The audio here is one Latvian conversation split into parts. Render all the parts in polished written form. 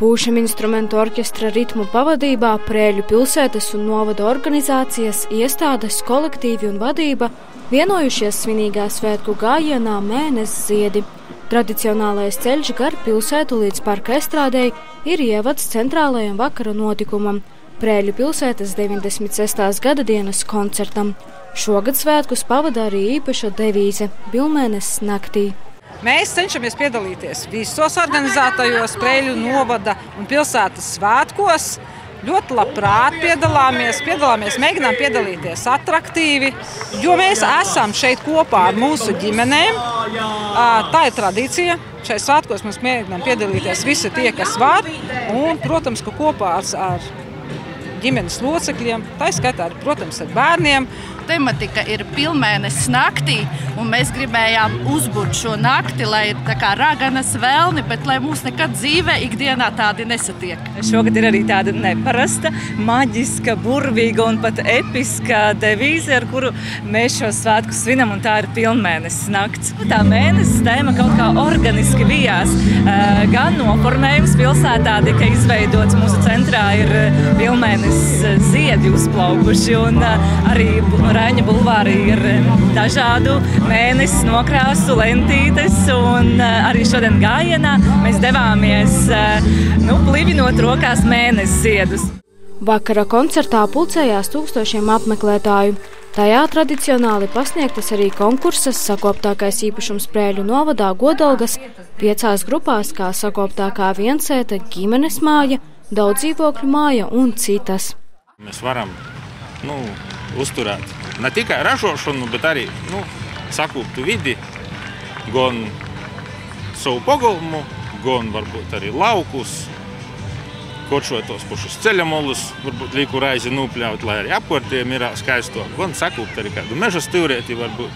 Pūšam instrumentu orķestra ritmu pavadībā Prēļu pilsētas un novada organizācijas, iestādes, kolektīvi un vadība vienojušies svinīgā svētku gājienā Mēness ziedi. Tradicionālais ceļš gar pilsētu līdz parka estrādei ir ievads centrālajam vakara notikumam – Prēļu pilsētas 96. gada dienas koncertam. Šogad svētkus pavada arī īpaša devīze – Bilmēness naktī. Mēs cenšamies piedalīties visos organizētajos Prēļu novada un pilsētas svētkos. Ļoti labprāt piedalāmies, mēģinām piedalīties atraktīvi, jo mēs esam šeit kopā ar mūsu ģimenēm. Tā ir tradīcija. Šeit svētkos mēs mēģinām piedalīties visi tie, kas var, un, protams, ka kopā ar ģimenes locekļiem, tā skaitā arī, protams, ar bērniem. Tematika ir Bilmēness naktī, un mēs gribējām uzburt šo nakti, lai ir tā kā raganas vēlni, bet lai mūs nekad dzīvē ikdienā tādi nesatiek. Šogad ir arī tāda neparasta, maģiska, burvīga un pat episka devīze, ar kuru mēs šo svētku svinam, un tā ir Bilmēness nakts. Tā mēnesis tēma kaut kā organiski bijās. Gan noformējums pilsētā tika izveidots, mūsu centrā ir Bilmēness ziedi uzplaukuši, un arī Raņa bulvārī ir dažādu mēnesi nokrāsu lentītes, un arī šodien gājienā mēs devāmies plivinot rokās mēnesi ziedus. Vakara koncertā pulcējās tūkstošiem apmeklētāju. Tajā tradicionāli pasniegtas arī konkursas sakoptākais īpašums Prēļu novadā Godalgas 5 grupās, kā sakoptākā viensēta, ģimenes māja, daudzdzīvokļu māja un citas. Mēs varam uzturēt ne tikai ražošanu, bet arī sakoptu vidi, gan savu pagalmu, gan varbūt arī laukus, kočot tos pašus ceļamolus, varbūt līku raizi nupļaut, lai arī apkārtiem ir skaisto, gan sakopt arī kādu meža stīvrēti varbūt.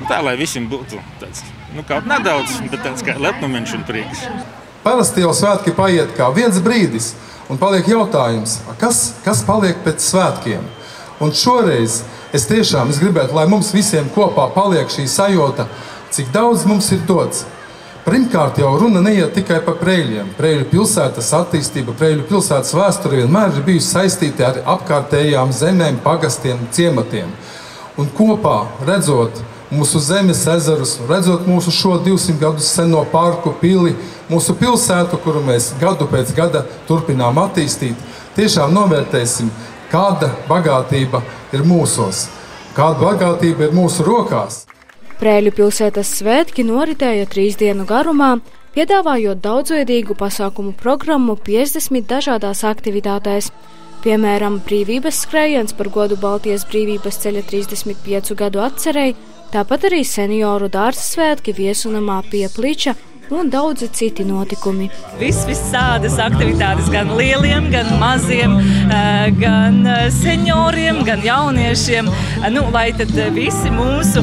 Tā, lai visiem būtu tāds, kaut nedaudz, bet tāds kā lepnumiņš un prieks. Parasti jau svētki paiet kā viens brīdis, un paliek jautājums, kas paliek pēc svētkiem? Un šoreiz es gribētu, lai mums visiem kopā paliek šī sajūta, cik daudz mums ir dots. Pirmkārt jau runa neiet tikai par Prēļiem. Prēļu pilsētas attīstība, Prēļu pilsētas vēsture vienmēr ir bijusi saistīta ar apkārtējām zemēm, pagastiem, ciematiem. Un kopā redzot mūsu zemes ezerus, redzot mūsu šo 200 gadus seno parku pili, mūsu pilsētu, kuru mēs gadu pēc gada turpinām attīstīt, tiešām novērtēsim, kāda bagātība ir mūsos, kāda bagātība ir mūsu rokās. Prēļu pilsētas svētki noritēja 3 dienu garumā, piedāvājot daudzveidīgu pasākumu programmu 50 dažādās aktivitātēs. Piemēram, brīvības skrējiens par godu Baltijas brīvības ceļa 35 gadu atcerei, tāpat arī senioru dārza svētki Viesunamā pie Pliča un daudzi citi notikumi. Visādas aktivitātes gan lieliem, gan maziem, gan senioriem, gan jauniešiem, lai tad visi mūsu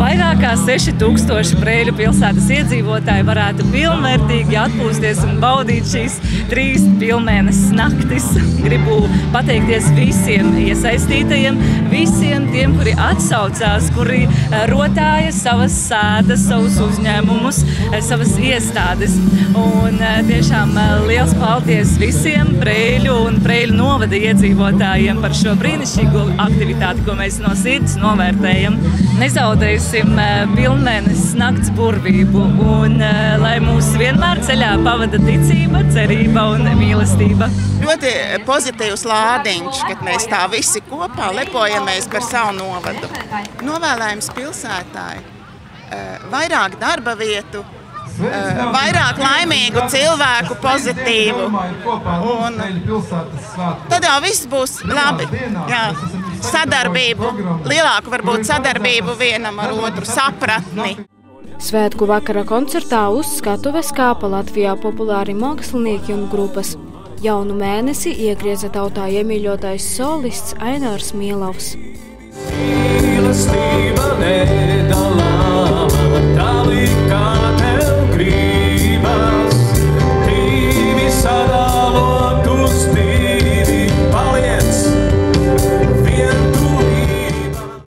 vairāk kā 6000 Prēļu pilsētas iedzīvotāji varētu pilnvērtīgi atpūsties un baudīt šīs 3 Bilmēness naktis. Gribu pateikties visiem iesaistītajiem, visiem tiem, kuri atsaucās, kuri rotāja savas sētas, savus uzņēmumus, savas iestādes. Un tiešām liels paldies visiem Prēļu un Prēļu novada iedzīvotājiem par šo brīnišķīgo aktivitāti, ko mēs no sirds novērtējam. Nezaudēsim Bilmēness nakts burvību, un lai mūs vienmēr ceļā pavada ticība, cerība un mīlestība. Ļoti pozitīvs lādiņš, kad mēs tā visi kopā lepojamies par savu novadu. Novēlējums pilsētāji, vairāk darba vietu, vairāk laimīgu cilvēku, pozitīvu. Un tad jau viss būs labi. Jā. Sadarbību, lielāku varbūt sadarbību vienam ar otru, sapratni. Svētku vakara koncertā uz skatuves kāpa Latvijā populāri mākslinieki un grupas. Jaunu mēnesi iegrieza tautā iemīļotais solists Ainārs Mielovs.